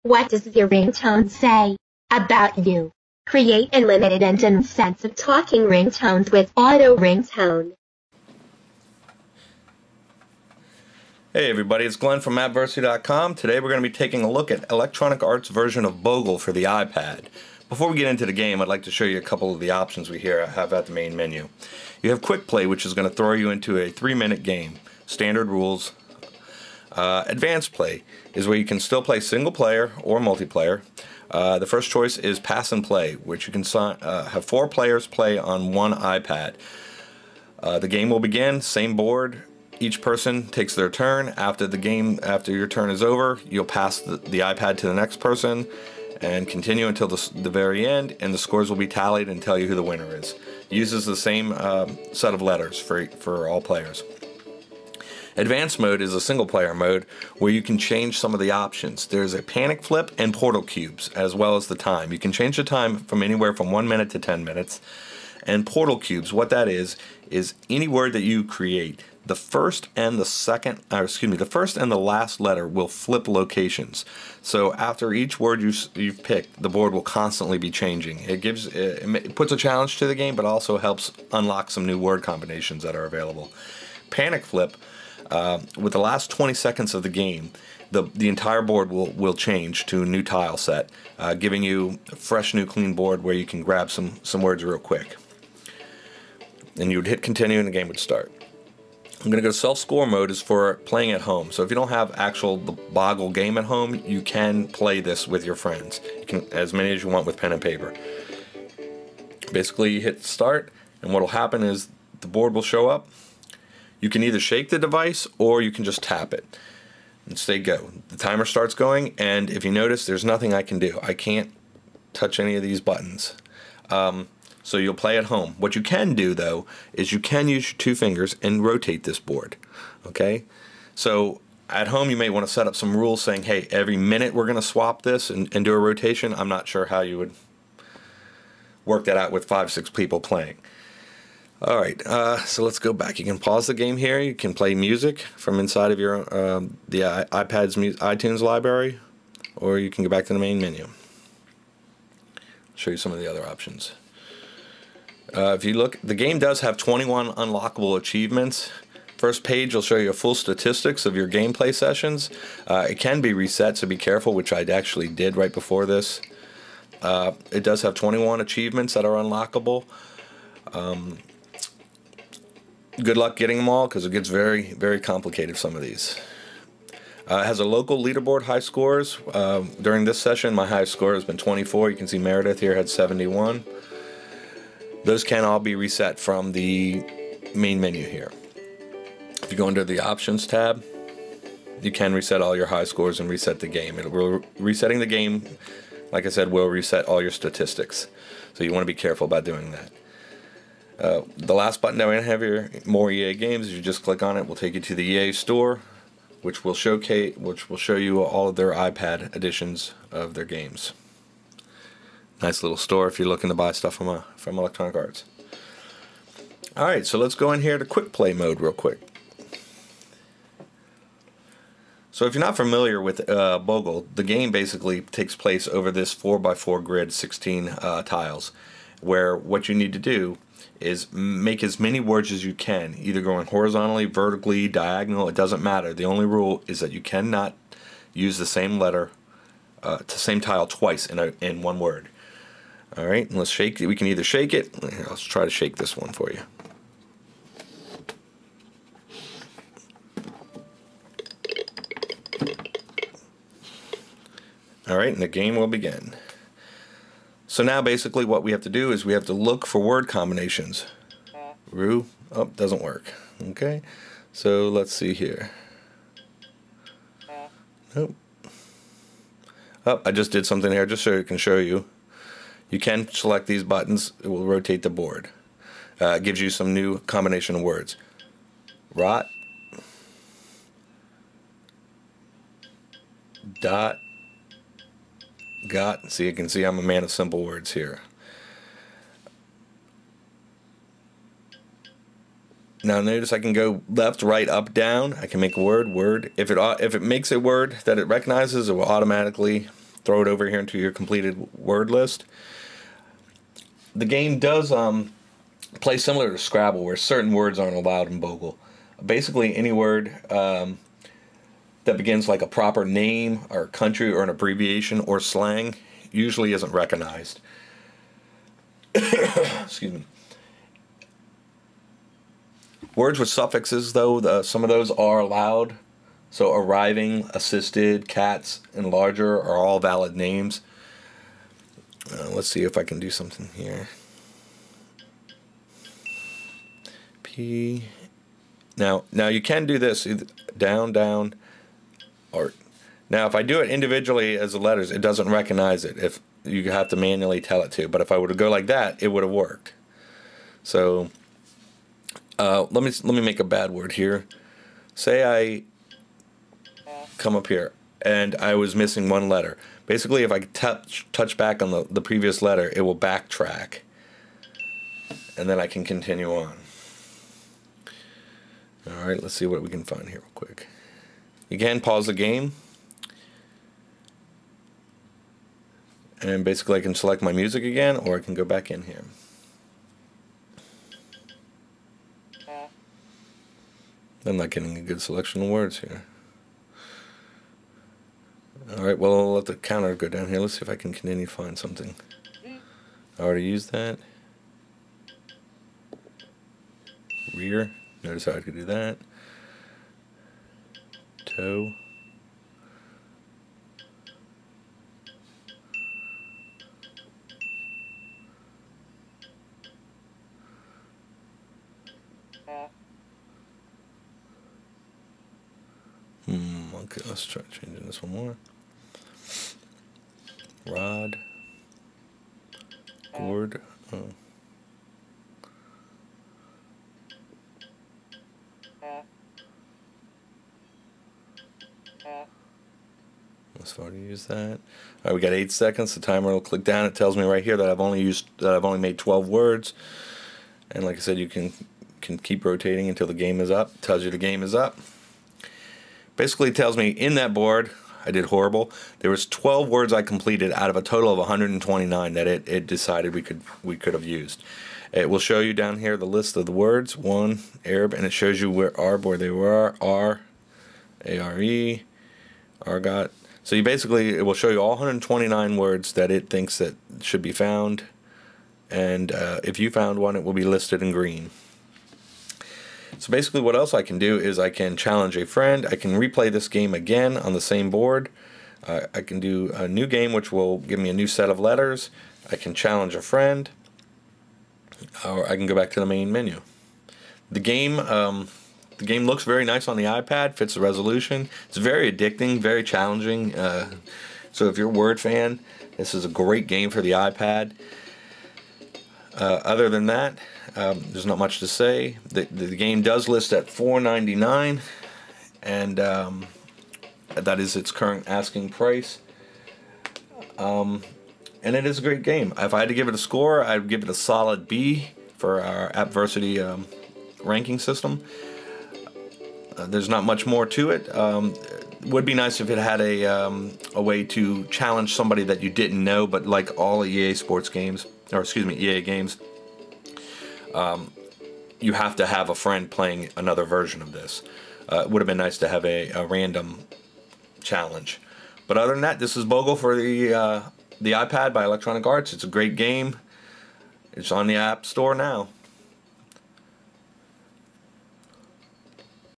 What does your ringtone say about you? Create a limited and insensitive talking ringtones with auto ringtone. Hey everybody, it's Glenn from Adversity.com. Today we're going to be taking a look at Electronic Arts' version of BOGGLE for the iPad. Before we get into the game, I'd like to show you a couple of the options we have at the main menu. You have Quick Play, which is going to throw you into a 3-minute game. Standard rules. Advanced Play is where you can still play single player or multiplayer. The first choice is Pass and Play, which you can have 4 players play on one iPad. The game will begin, same board. Each person takes their turn. After your turn is over, you'll pass the iPad to the next person and continue until the very end, and the scores will be tallied and tell you who the winner is. It uses the same set of letters for all players. Advanced mode is a single player mode where you can change some of the options. There's a panic flip and portal cubes, as well as the time. You can change the time from anywhere from 1 minute to 10 minutes. And portal cubes, what that is any word that you create, the first and the last letter will flip locations. So after each word you've picked, the board will constantly be changing. It puts a challenge to the game, but also helps unlock some new word combinations that are available. Panic flip. With the last 20 seconds of the game, the entire board will change to a new tile set, giving you a fresh, new, clean board where you can grab some words real quick. And you would hit continue and the game would start. I'm going to go self-score mode is for playing at home. So if you don't have the BOGGLE game at home, you can play this with your friends. You can as many as you want with pen and paper. Basically, you hit start, and what will happen is the board will show up. You can either shake the device or you can just tap it and say go. The timer starts going, and if you notice, there's nothing I can do. I can't touch any of these buttons. So you'll play at home. What you can do, though, is you can use your 2 fingers and rotate this board. Okay? So at home, you may want to set up some rules saying, hey, every minute we're going to swap this and do a rotation. I'm not sure how you would work that out with 5-6 people playing. Alright, so let's go back. You can pause the game here. You can play music from inside of your the iPad's iTunes library, or you can go back to the main menu. I'll show you some of the other options. If you look, the game does have 21 unlockable achievements. First page will show you full statistics of your gameplay sessions. It can be reset, so be careful, which I actually did right before this. It does have 21 achievements that are unlockable. Good luck getting them all, because it gets very, very complicated, some of these. It has a local leaderboard, high scores. During this session, my highest score has been 24. You can see Meredith here had 71. Those can all be reset from the main menu here. If you go into the Options tab, you can reset all your high scores and reset the game. Resetting the game, like I said, will reset all your statistics. So you want to be careful about doing that. The last button down have your more EA games. You just click on it, will take you to the EA store, which will show you all of their iPad editions of their games. Nice little store if you're looking to buy stuff from Electronic Arts. Alright, so let's go in here to Quick Play mode real quick. So if you're not familiar with BOGGLE, the game basically takes place over this 4x4 grid, 16 tiles, where what you need to do is make as many words as you can, either going horizontally, vertically, diagonal. It doesn't matter. The only rule is that you cannot use the same letter, same tile twice in one word. All right, and let's shake it. We can either shake it. Here, let's try to shake this one for you. All right, and the game will begin. So now basically what we have to do is we have to look for word combinations. Oh, doesn't work. Okay, so let's see here. Nope. Oh, I just did something here just so it can show you. You can select these buttons. It will rotate the board. It gives you some new combination of words. Rot. Dot. Got. See, you can see I'm a man of simple words here. Now notice I can go left, right, up, down. I can make a word. If it makes a word that it recognizes, it will automatically throw it over here into your completed word list. The game does play similar to Scrabble, where certain words aren't allowed in BOGGLE. Basically, any word that begins like a proper name or country or an abbreviation or slang usually isn't recognized. Excuse me. Words with suffixes, though, some of those are allowed. So arriving, assisted, cats, and larger are all valid names. Let's see if I can do something here. P. Now you can do this down, down, or now if I do it individually as the letters, it doesn't recognize it. If you have to manually tell it to, but if I were to go like that, it would have worked. So let me make a bad word here. Say I come up here and I was missing one letter. Basically, if I touch back on the previous letter, it will backtrack, and then I can continue on. Alright, let's see what we can find here real quick. You can pause the game, and basically I can select my music again, or I can go back in here. I'm not getting a good selection of words here. Alright, well, I'll let the counter go down here. Let's see if I can continue to find something. I already used that. Rear. Notice how I could do that. Toe. Okay, let's try changing this one more. Rod. Gourd. Oh. Let's start to use that. All right, we got 8 seconds. The timer will click down. It tells me right here that I've only made 12 words. And like I said, you can keep rotating until the game is up. It tells you the game is up. Basically, it tells me in that board I did horrible. There was 12 words I completed out of a total of 129 that it decided we could have used. It will show you down here the list of the words, one, Arab, and it shows you where they were, A-R-E, Argot. So it will show you all 129 words that it thinks that should be found, and if you found one, it will be listed in green. So basically what else I can do is I can challenge a friend. I can replay this game again on the same board. I can do a new game which will give me a new set of letters. I can challenge a friend, or I can go back to the main menu. The game looks very nice on the iPad, fits the resolution. It's very addicting, very challenging. So if you're a Word fan, this is a great game for the iPad. Other than that, there's not much to say. The game does list at $4.99, and that is its current asking price. And it is a great game. If I had to give it a score, I'd give it a solid B for our Appversity ranking system. There's not much more to it. Would be nice if it had a way to challenge somebody that you didn't know, but like all EA sports games, or excuse me, EA games, you have to have a friend playing another version of this. It would have been nice to have a random challenge. But other than that, this is BOGGLE for the iPad by Electronic Arts. It's a great game. It's on the App Store now.